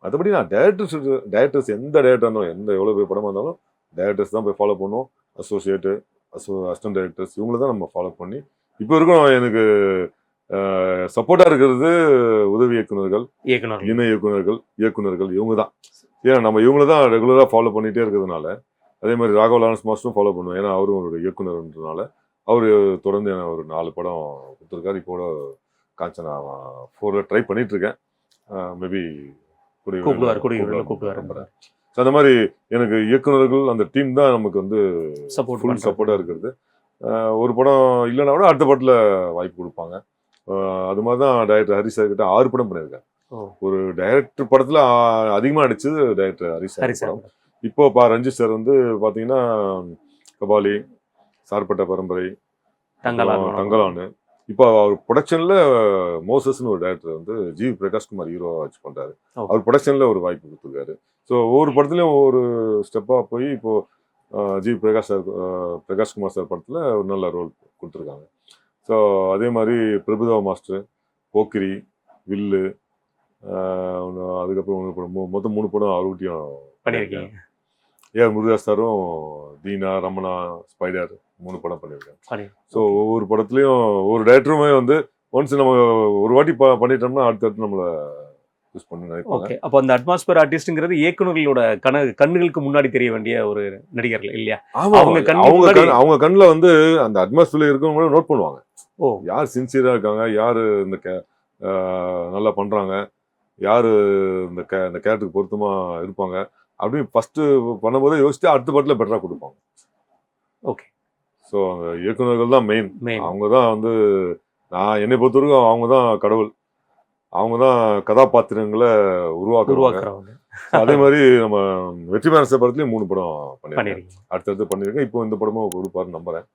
மற்றபடி நான் டைரக்டர்ஸ் எந்த டைரக்டர் இருந்தாலும், எவ்வளோ பேர் படமாக இருந்தாலும் டைரக்டர்ஸ் தான் போய் ஃபாலோ பண்ணுவோம். அசோசியேட்டு, அசிஸ்டன்ட் டைரக்டர்ஸ், இவங்கள தான் நம்ம ஃபாலோ பண்ணி இப்போ இருக்கும். எனக்கு சப்போர்ட்டாக இருக்கிறது உதவி இயக்குநர்கள், இணை இயக்குநர்கள் இவங்க தான். ஏன்னா நம்ம இவங்கள தான் ரெகுலராக ஃபாலோ பண்ணிகிட்டே இருக்கிறதுனால. அதே மாதிரி ராகவ் லாரன்ஸ் மாஸ்டரும் ஃபாலோ பண்ணுவோம், ஏன்னா அவரும் ஒரு இயக்குநர்ன்றதுனால. அவர் தொடர்ந்து ஒரு 4 படம் கொடுத்துருக்காரு. இப்போ காஞ்சனா 4 ட்ரை பண்ணிட்டு இருக்கேன். மேபி கூப்பிடுவார். அந்த மாதிரி எனக்கு இயக்குநர்கள் அந்த டீம் தான் நமக்கு வந்து சப்போர்ட்டாக இருக்கிறது. ஒரு படம் இல்லைன்னா கூட அடுத்த படத்தில் வாய்ப்பு கொடுப்பாங்க. அது மாதிரி தான் டைரக்டர் ஹரிஷ் சார் கிட்ட 6 படம் பண்ணியிருக்கேன். ஒரு டைரக்டர் படத்தில் அதிகமாக நடிச்சது டைரக்டர் ஹரிஷ் சார். இப்போ ரஞ்சித் சார் வந்து பார்த்தீங்கன்னா கபாலி, சார்பட்ட பரம்பரை, தங்கலான்னு. இப்போ அவர் ப்ரொடக்ஷனில் மோசஸ்ன்னு ஒரு டைரக்டர் வந்து ஜி பிரகாஷ்குமார் ஹீரோவாக வச்சு பண்ணுறாரு. அவர் ப்ரொடக்ஷனில் ஒரு வாய்ப்பு கொடுத்துருக்காரு. ஸோ ஒவ்வொரு படத்துலையும் ஒவ்வொரு ஸ்டெப்பாக போய் இப்போது ஜி பிரகாஷ்குமார் சார் படத்தில் ஒரு நல்ல ரோல் கொடுத்துருக்காங்க. ஸோ அதே மாதிரி பிரபுதேவா மாஸ்டர், போக்கிரி, வில்லு, அதுக்கப்புறம் மொத்தம் 3 படம் அவர்கிட்டையும் பண்ணியிருக்கேன். முருகதாஸ் சாரும், தீனா, ரமணா, ஸ்பைடர் 3 படம் பண்ணியிருக்கேன். ஸோ ஒவ்வொரு படத்துலையும் ஒரு டைரக்டருமே வந்து ஒன்ஸ் நம்ம ஒரு வாட்டி பண்ணிட்டோம்னா அடுத்தடுத்து நம்மளை யூஸ் பண்ணி நினைப்பாங்க. அப்போ அந்த அட்மாஸ்பியர் ஆர்டிஸ்ட்ங்கிறது இயக்குநர்களோட கண்ணுகளுக்கு முன்னாடி தெரிய வேண்டிய ஒரு நடிகர்கள் இல்லையா? அவங்க கண்ணில் வந்து அந்த அட்மாஸ்பியர் இருக்கவங்க நோட் பண்ணுவாங்க. யார் சின்சியரா இருக்காங்க, யாரு இந்த நல்லா பண்றாங்க, யாரு இந்த கேரக்டருக்கு பொருத்தமா இருப்பாங்க அப்படின்னு ஃபர்ஸ்ட் பண்ணும்போது யோசிச்சு அடுத்த படத்துல பெட்டரா கொடுப்பாங்க. ஓகே. ஸோ அந்த இயக்குநர்கள் தான் மெயின். அவங்க தான் வந்து என்னை பொறுத்தவரைக்கும் அவங்க தான் கடவுள். அவங்க தான் கதாபாத்திரங்களை உருவாக்குறவங்க. அதே மாதிரி நம்ம வெற்றிமாறன் சார் படத்துலயும் 3 படம் பண்ணிருக்கேன், அடுத்தடுத்து பண்ணிருக்கேன். இப்போ இந்த படமும் கொடுப்பாருன்னு நம்புறேன்.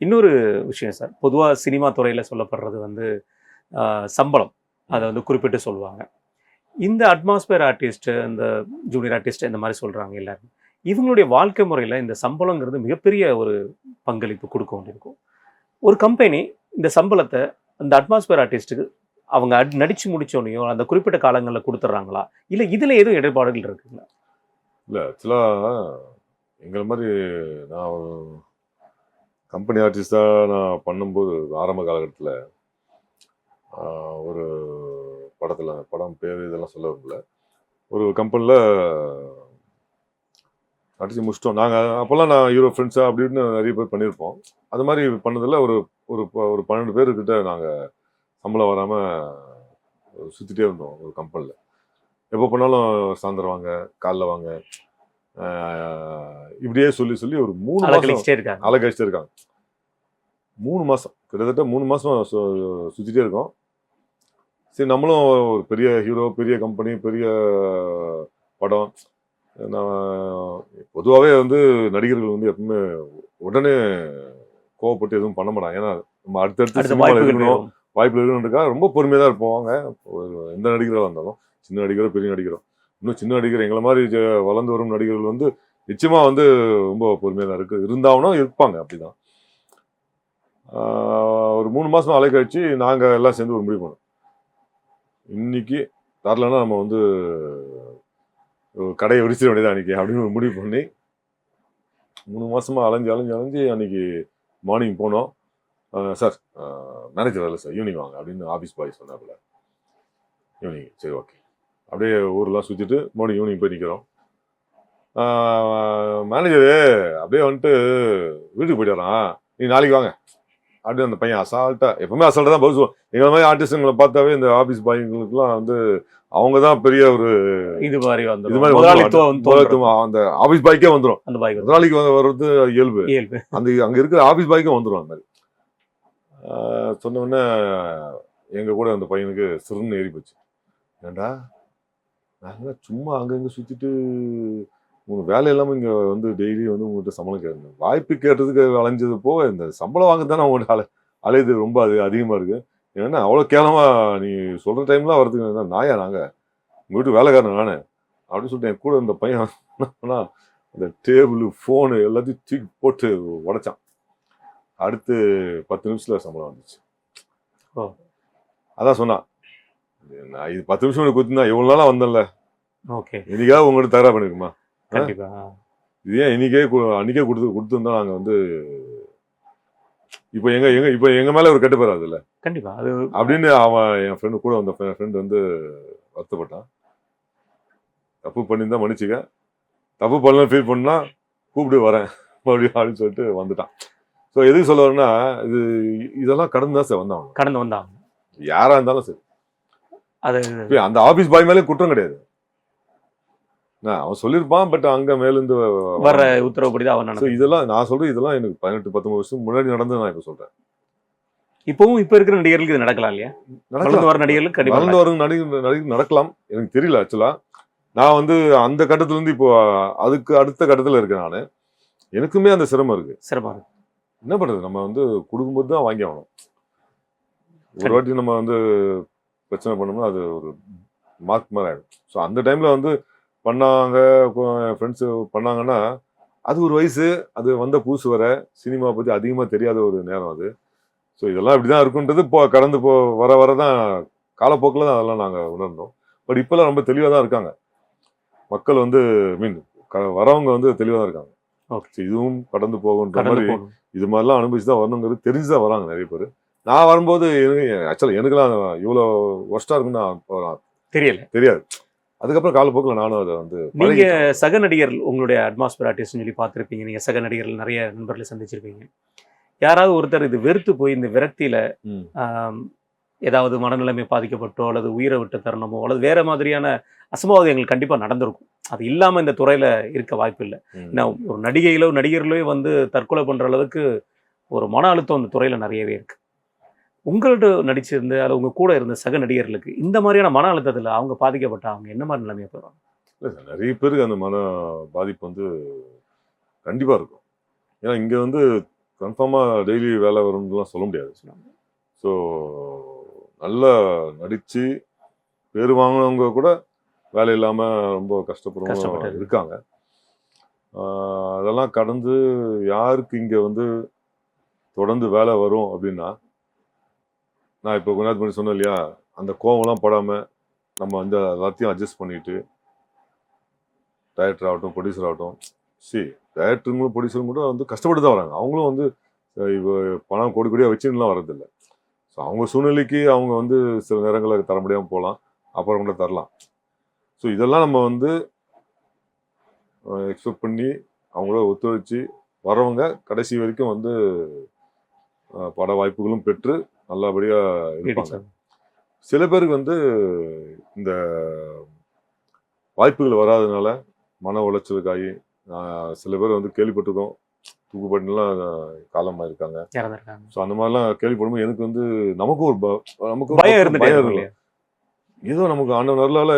இன்னொரு விஷயம் சார், பொதுவாக சினிமா துறையில் சொல்லப்படுறது வந்து சம்பளம், அதை வந்து குறிப்பிட்டு சொல்லுவாங்க. இந்த அட்மாஸ்பியர் ஆர்டிஸ்ட், இந்த ஜூனியர் ஆர்டிஸ்ட் இந்த மாதிரி சொல்கிறாங்க எல்லாரும். இவங்களுடைய வாழ்க்கை முறையில் இந்த சம்பளங்கிறது மிகப்பெரிய ஒரு பங்களிப்பு கொடுக்க வேண்டியிருக்கும். ஒரு கம்பெனி இந்த சம்பளத்தை அந்த அட்மாஸ்பியர் ஆர்டிஸ்ட்டுக்கு அவங்க நடிச்சு முடிச்சோனையோ அந்த குறிப்பிட்ட காலங்களில் கொடுத்துட்றாங்களா, இல்லை இதில் எதுவும் இடர்பாடுகள் இருக்குங்களா? இல்லை, ஆக்சுவலாக எங்களை மாதிரி நான் ஒரு கம்பெனி ஆர்டிஸ்டாக நான் பண்ணும்போது ஆரம்ப காலகட்டத்தில் ஒரு படம் பேர் இதெல்லாம் சொல்ல விரும்பல, ஒரு கம்பெனியில் நடிச்சு முடிச்சிட்டோம். நாங்கள் அப்போல்லாம் நான் ஹீரோ ஃப்ரெண்ட்ஸாக அப்படின்னு நிறைய பேர் பண்ணியிருப்போம். அது மாதிரி பண்ணதில் ஒரு ஒரு 12 பேர்கிட்ட நாங்கள் சம்பளம் வராமல் சுற்றிட்டே இருந்தோம் ஒரு கம்பெனியில். எப்போ பண்ணாலும் சாயந்தரம் வாங்க, காலைல வாங்க, இப்படியே சொல்லி ஒரு 3 மாதம் அலக்கழிச்சிட்டே இருக்காங்க. 3 மாதம், கிட்டத்தட்ட 3 மாதம் சுற்றிட்டே இருக்கோம். சரி, நம்மளும் ஒரு பெரிய ஹீரோ, பெரிய கம்பெனி, பெரிய படம். நான் பொதுவாகவே வந்து நடிகர்கள் வந்து எப்பவுமே உடனே கோவப்பட்டு எதுவும் பண்ண மாட்டாங்க. ஏன்னா நம்ம அடுத்தடுத்து சினிமாவில் இருக்கணும், வாய்ப்பு இருக்குன்றதுக்காக ரொம்ப பொறுமையாக தான் இருப்போம். வாங்க எந்த நடிகராக இருந்தாலும், சின்ன நடிகரோ பெரிய நடிகரோ, இன்னும் சின்ன நடிகர் எங்களை மாதிரி வளர்ந்து வரும் நடிகர்கள் வந்து நிச்சயமா வந்து ரொம்ப பொறுமையாக தான் இருந்தாலும் இருப்பாங்க. அப்படிதான் ஒரு 3 மாசம் அலை கழிச்சு நாங்கள் எல்லாம் சேர்ந்து ஒரு முடிவு பண்ணோம். இன்னைக்கு தரலன்னா நம்ம வந்து கடையை விரிச்சிட வேண்டியதான் அன்னைக்கு அப்படின்னு ஒரு முடிவு பண்ணி 3 மாசமா அலைஞ்சு அன்னைக்கு மார்னிங் போனோம். சார் மேனேஜர் வரல சார், ஈவினிங் வாங்க அப்படின்னு ஆஃபீஸ் பாய் சொன்னாப்புல. ஈவினிங் சரி ஓகே, அப்படியே ஊரெலாம் சுற்றிட்டு மறுபடியும் ஈவினிங் போய் நிற்கிறோம். மேனேஜரு அப்படியே வந்துட்டு வீட்டுக்கு போயிட்டாரான், நீ நாளைக்கு வாங்க அப்படின்னு அந்த பையன் அசால்ட்டா, எப்பவுமே அசால்ட்டா தான் பதில் சொல்லுவோம். எங்களை மாதிரி ஆர்டிஸ்டுங்களை பார்த்தாவே இந்த ஆஃபீஸ் பாய்ங்களுக்குலாம் வந்து அவங்க தான் பெரிய ஒரு இது மாதிரி முதலாளித்துவம் அந்த ஆஃபீஸ் பாய்க்கே வந்துடும். அந்த பாய் முதலாளிக்கு வர்றது இயல்பு. அந்த அங்கே இருக்கிற ஆஃபீஸ் பாய்க்கும் வந்துடும். அந்த மாதிரி சொன்ன உடனே எங்க கூட அந்த பையனுக்கு சிறுன்னு ஏறி போச்சு. ஏண்டா நாங்கள் சும்மா அங்கங்கே சுற்றிட்டு உங்களுக்கு வேலை இல்லாமல் இங்கே வந்து டெய்லி வந்து உங்கள்கிட்ட சம்பளம் கேட்கணும், வாய்ப்பு கேட்டதுக்கு அலைஞ்சது போக இந்த சம்பளம் வாங்க தானே உங்கள்கிட்ட அலையுது ரொம்ப அது அதிகமாக இருக்குது. ஏன்னா அவ்வளோ கேவலமாக நீ சொல்கிற டைம்லாம் வரதுக்கு நாயா நாங்கள் உங்கள் வீட்டு வேலைக்காரன் நானே அப்படின்னு சொல்லிட்டு என் கூட இந்த பையன் அந்த டேபிள் ஃபோனு எல்லாத்தையும் தூக்கி போட்டு உடைச்சான். அடுத்து 10 நிமிஷத்துல சம்பளம் வந்துச்சு. அதான் சொன்னான், நான் இது 10 நிமிஷம் கொடுத்துருந்தா எவ்வளோ நாளாக வந்தேன்ல, ஓகே இன்னைக்காவது உங்கள்கிட்ட தயாரா பண்ணிருக்குமா, இது ஏன் இன்னைக்கே அன்னைக்கே கொடுத்துருந்தா நாங்கள் வந்து இப்போ எங்க மேலே ஒரு கெட்டு போயிடாது இல்லை கண்டிப்பா அது அப்படின்னு அவன் என் ஃப்ரெண்டு கூட வந்த ஃப்ரெண்டு வந்து வருத்தப்பட்டான். தப்பு பண்ணியிருந்தா மன்னிச்சுக்க, தப்பு பண்ணலாம் ஃபீல் பண்ணா கூப்பிட்டு வரேன் மறுபடியும் அப்படின்னு சொல்லிட்டு வந்துட்டான். ஸோ எதுக்கு சொல்ல வரேன்னா, இதெல்லாம் கடந்து தான் சார் வந்தான் யாரா இருந்தாலும் சரி. அது அந்த ஆபீஸ் பாய் மேலே குற்றம் கிடையாது, அவன் சொல்லியிருப்பான். பட் அங்க மேலிருந்து வர உத்தரவுப்படி அவன் இதெல்லாம் நான் சொல்றேன், இதெல்லாம் எனக்கு 18-19 வருஷம் முன்னாடி நடந்து நான் இப்ப சொல்றேன். இப்பவும் இப்ப இருக்கிற நடிகர்களுக்கு இது நடக்கலாம் இல்லையா? வளர்ந்து வர நடிகர்களுக்கு வளர்ந்து வரும் நடிகர் நடக்கலாம். எனக்கு தெரியல ஆக்சுவலா. நான் வந்து அந்த கட்டத்துல இருந்து இப்போ அதுக்கு அடுத்த கட்டத்துல இருக்கேன் நானு. எனக்குமே அந்த சிரமம் இருக்கு. என்ன பண்றது, நம்ம வந்து கொடுக்கும்போது தான் வாங்கி ஆகணும். ஒரு வாட்டி நம்ம வந்து பிரச்சனை பண்ணோம்னா அது ஒரு மார்க் மாதிரி ஆயிடும். ஸோ அந்த டைம்ல வந்து பண்ணாங்க, ஃப்ரெண்ட்ஸ் பண்ணாங்கன்னா அது ஒரு வயசு, அது வந்த புதுசு வர சினிமா பத்தி அதிகமா தெரியாத ஒரு நேரம் அது. ஸோ இதெல்லாம் இப்படிதான் இருக்குன்றது கடந்து வர வரதான் காலப்போக்கில் தான் அதெல்லாம் நாங்கள் உணர்ந்தோம். பட் இப்பெல்லாம் ரொம்ப தெளிவாக தான் இருக்காங்க மக்கள் வந்து, வரவங்க வந்து தெளிவாக தான் இருக்காங்க. இதுவும் கடந்து போகுன்ற மாதிரி இது மாதிரிலாம் அனுபவிச்சு தான் வரணுங்கிறது தெரிஞ்சுதான் வராங்க நிறைய பேர். நான் வரும்போது ஆக்சுவலா எனக்குலாம் இவ்வளோ ஒர்ஸ்டா இருக்குன்னு தெரியாது. அதுக்கப்புறம் காலப்போக்கில் நானும் அதை வந்து நீங்க சக நடிகர் உங்களுடைய அட்மாஸ்பியர் ஆர்டிஸ்ட்னு சொல்லி பார்த்துருப்பீங்க. நீங்க சக நடிகர்கள் நிறைய நண்பர்களை சந்திச்சிருப்பீங்க. யாராவது ஒருத்தர் இது வெறுத்து போய் இந்த விரக்தியில ஏதாவது மனநிலைமை பாதிக்கப்பட்டோ அல்லது உயிரை விட்ட தருணமோ அல்லது வேற மாதிரியான அசம்பாவிதங்கள் கண்டிப்பா நடந்திருக்கும். அது இல்லாம இந்த துறையில இருக்க வாய்ப்பு இல்லை. ஏன்னா ஒரு நடிகைகளோ நடிகர்களோ வந்து தற்கொலை பண்ற அளவுக்கு ஒரு மன அழுத்தம் அந்த துறையில நிறையவே இருக்கு. உங்கள்ட்ட நடிச்சிருந்த அல்லது உங்க கூட இருந்த சக நடிகர்களுக்கு இந்த மாதிரியான மன அழுத்தத்தில் அவங்க பாதிக்கப்பட்டா அவங்க என்ன மாதிரி நிலைமையா போயிடுவாங்க? இல்லை சார், நிறைய பேருக்கு அந்த மன பாதிப்பு வந்து கண்டிப்பாக இருக்கும். ஏன்னா இங்கே வந்து கன்ஃபார்மாக டெய்லி வேலை வரும்னுலாம் சொல்ல முடியாது. ஸோ நல்லா நடித்து பேர் வாங்கினவங்க கூட வேலை இல்லாமல் ரொம்ப கஷ்டப்படுறவங்க இருக்காங்க. அதெல்லாம் கடந்து யாருக்கு இங்கே வந்து தொடர்ந்து வேலை வரும் அப்படின்னா, நான் இப்போ கொஞ்ச நேரத்துக்கு முன்னாடி சொன்னேன் இல்லையா, அந்த கோவம்லாம் படாமல் நம்ம வந்து எல்லாத்தையும் அட்ஜஸ்ட் பண்ணிட்டு டைரக்டர் ஆகட்டும் ப்ரொடியூசர் ஆகட்டும், டைரக்டருங்களும் ப்ரொடியூசரும் கூட வந்து கஷ்டப்பட்டு தான் வராங்க. அவங்களும் வந்து இப்போ பணம் கோடி கோடியாக வச்சுன்னுலாம் வரதில்லை. ஸோ அவங்க சூழ்நிலைக்கு அவங்க வந்து சில நேரங்களில் தர முடியாமல் போகலாம், அப்புறம் கூட தரலாம். ஸோ இதெல்லாம் நம்ம வந்து எக்ஸ்பெக்ட் பண்ணி அவங்கள ஒத்துழைச்சி வரவங்க கடைசி வரைக்கும் வந்து பட வாய்ப்புகளும் பெற்று நல்லபடியாக இருப்பாங்க. சில பேருக்கு வந்து இந்த வாய்ப்புகள் வராதனால மன உளைச்சலுக்காகி சில பேர் வந்து கேள்விப்பட்டிருக்கோம், தூக்குப்பட்டுலாம் காலமாக இருக்காங்க. ஸோ அந்த மாதிரிலாம் கேள்விப்படும்போது எனக்கு வந்து நமக்கும் பயம் இருக்கும். ஏதோ நமக்கு ஆண்டவன் அருளால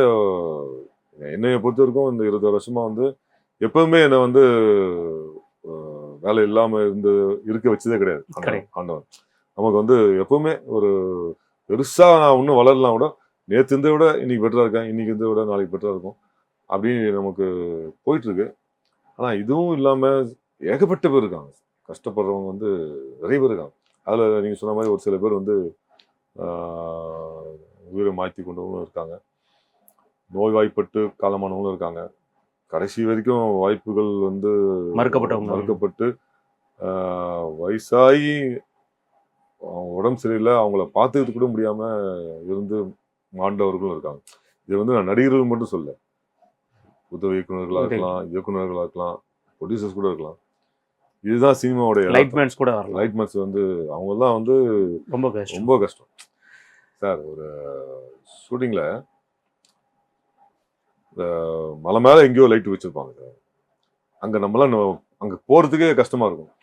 என்னைய பொறுத்த வரைக்கும் இந்த 20 வருஷமா வந்து எப்பவுமே என்னை வந்து வேலை இல்லாமல் இருக்க வச்சதே கிடையாது ஆண்டவன். நமக்கு வந்து எப்பவுமே ஒரு பெருசாக நான் இன்னும் வளரலாம் கூட, நேற்று இருந்ததை விட இன்னைக்கு பெட்டராக இருக்கேன், இன்னைக்கு இருந்ததை விட நாளைக்கு பெட்டராக இருக்கும் அப்படின்னு நமக்கு போயிட்டுருக்கு. ஆனால் இதுவும் இல்லாமல் ஏகப்பட்ட பேர் இருக்காங்க, கஷ்டப்படுறவங்க வந்து நிறைய பேர் இருக்காங்க. அதில் நீங்கள் சொன்ன மாதிரி ஒரு சில பேர் வந்து உயிரை மாற்றி கொண்டவங்களும் இருக்காங்க, நோய்வாய்ப்பட்டு காலமானவங்களும் இருக்காங்க, கடைசி வரைக்கும் வாய்ப்புகள் வந்து மறுக்கப்பட்டு வயசாகி உடம்பு சரியில்லை அவங்கள பார்த்துக்கிட்டு கூட முடியாமல் இருந்து மாண்டவர்களும் இருக்காங்க. இது வந்து நான் நடிகர்கள் மட்டும் சொல்ல, உதவி இயக்குநர்களாக இருக்கலாம், இயக்குநர்களாக இருக்கலாம், ப்ரொடியூசர்ஸ் கூட இருக்கலாம். இதுதான் சினிமாவுடைய லைட்மேன்ஸ் கூட வரலாம். லைட்மேன்ஸ் வந்து அவங்கெல்லாம் வந்து ரொம்ப கஷ்டம் சார். ஒரு ஷூட்டிங்கில் மலை மேலே எங்கேயோ லைட் வச்சுருப்பாங்க சார். அங்கே நம்மளாம் அங்கே போகிறதுக்கே கஷ்டமாக இருக்கும்.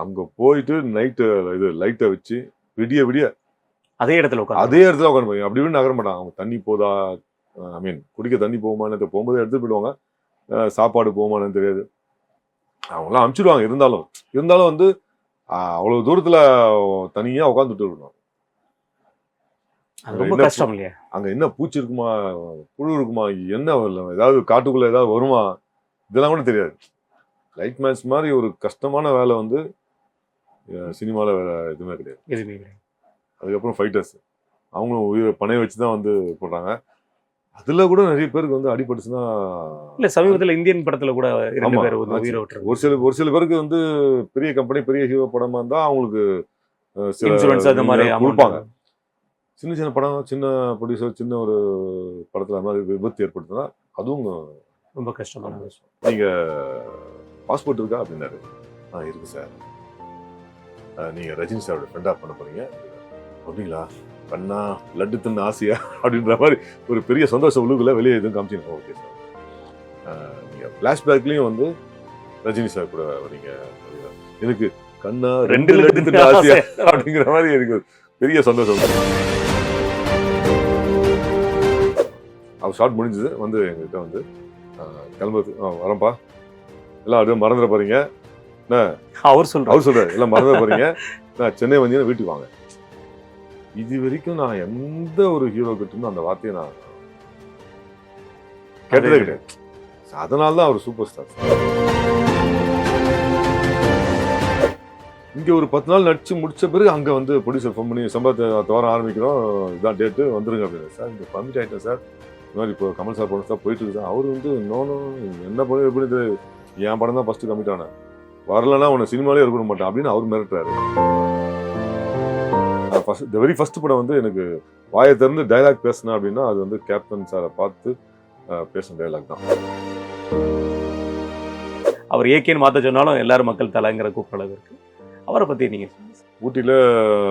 அங்கே போயிட்டு நைட்டு இது லைட்டை வச்சு விடிய அதே இடத்துல உட்காந்து போய் அப்படி இப்படி நகர மாட்டாங்க. அவங்க தண்ணி போதா, ஐ மீன் குடிக்க தண்ணி போகுமான்னு போகும்போது எடுத்துட்டு போயிடுவாங்க, சாப்பாடு போகுமான்னு தெரியாது, அவங்களாம் அனுப்பிச்சிடுவாங்க. இருந்தாலும் வந்து அவ்வளோ தூரத்தில் தனியாக உட்காந்துட்டு இருக்கணும். ரொம்ப கஷ்டம் இல்லையா? அங்கே என்ன பூச்சி இருக்குமா, புழு இருக்குமா, என்ன ஏதாவது காட்டுக்குள்ளே ஏதாவது வருமா, இதெல்லாம் கூட தெரியாது. லைட்மேன்ஸ் மாதிரி ஒரு கஷ்டமான வேலை வந்து சினிமாவில் வேற எதுவுமே கிடையாது. அதுக்கப்புறம் ஃபைட்டர்ஸ் அவங்களும் உயிரை பணைய வச்சு தான் வந்து போடுறாங்க. அதில் கூட நிறைய பேருக்கு வந்து அடிபட்டுச்சுன்னா, இல்லை சமீபத்தில் இந்தியன் படத்தில் கூட ஒரு சில பேருக்கு வந்து பெரிய கம்பெனி பெரிய ஹீரோ படமாக இருந்தால் அவங்களுக்கு சில மாதிரி கொடுப்பாங்க. சின்ன படம், சின்ன ப்ரொடியூசர், சின்ன ஒரு படத்தில் மாதிரி விபத்து ஏற்படுத்தினா அதுவும் ரொம்ப கஷ்டமான விஷயம். நீங்கள் பாஸ்போர்ட் இருக்கா அப்படின்னாரு. இருக்கு சார். நீங்கள் ரஜினி சாரோட ஃப்ரெண்டாக பண்ண போறீங்க அப்படிங்களா? பண்ணா லட்டு தின்னு ஆசையா அப்படின்ற மாதிரி ஒரு பெரிய சந்தோஷம் உள்ளுக்குள்ள வெளியே எதுவும் காமிச்சிங்க. Okay sir. நீங்கள் ஃப்ளாஷ்பேக்லேயும் வந்து ரஜினி சார் கூட வரீங்க. எனக்கு கண்ணா 2 லட்டு தின்னு ஆசையா அப்படிங்கிற மாதிரி எனக்கு பெரிய சந்தோஷம். அவர் ஷார்ட் முடிஞ்சது வந்து எங்ககிட்ட வந்து கிளம்புறது, வரப்பா எல்லாம் அப்படியே மறந்துட போறீங்க, அவர் சொல்றாரு எல்லாம் மறந்துட போறீங்க, நான் சென்னை வந்தீங்கன்னா வீட்டுக்கு வாங்க. இது வரைக்கும் நான் எந்த ஒரு ஹீரோ கிட்ட அந்த வார்த்தையை நான் கேட்டதே கிடையாது. அதனால்தான் அவர் சூப்பர் ஸ்டார். இங்க ஒரு 10 நாள் நடிச்சு முடிச்ச பிறகு அங்க வந்து ப்ரொடியூசர் ஃபோன் பண்ணி சம்பளத்தை வாரம் ஆரம்பிக்கிறோம், இதான் டேட்டு வந்துருங்க அப்படின்னு. சார் இங்க பர்மிட் ஆயிட்டேன் சார், இந்த மாதிரி இப்போ கமல் சார் படம் சார் போயிட்டு இருக்கு சார். அவர் வந்து என்ன பண்ணி எப்படி என் படம் தான் ஃபர்ஸ்ட் கமிட் ஆனேன், வரலன்னா உன்னை சினிமாலே இருக்க மாட்டேன் அப்படின்னு அவர் மிரட்டுறாரு. இந்த வெரி ஃபர்ஸ்ட் படம் வந்து எனக்கு வாயை திறந்து டைலாக் பேசினேன் அப்படின்னா அது வந்து கேப்டன் சாரை பார்த்து பேசின டைலாக் தான். அவர் ஏகேன்னு மாற்ற சொன்னாலும் எல்லாரும் மக்கள் தலைங்கிற கூப்பிடளவு இருக்கு. அவரை பற்றி நீங்கள் ஊட்டியில்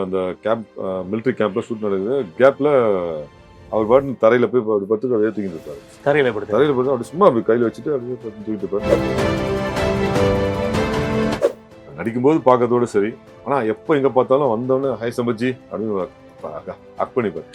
அந்த மிலிட்ரி கேம்ப்ல ஷூட் நடக்குது. கேப்ல அவர் பாட்டு தரையில் போய் படுத்து அப்படியே தூக்கிட்டு இருப்பாரு. தரையில் படுத்து அப்படி சும்மா அப்படி கையில் வச்சுட்டு அப்படியே தூக்கிட்டு இருப்பாரு. நடிக்கும்போது பார்க்கறதோட சரி, ஆனால் எப்போ எங்கே பார்த்தாலும் வந்தோடனே ஹை சம்பச்சி அப்படின்னு அக் பண்ணிப்பார்.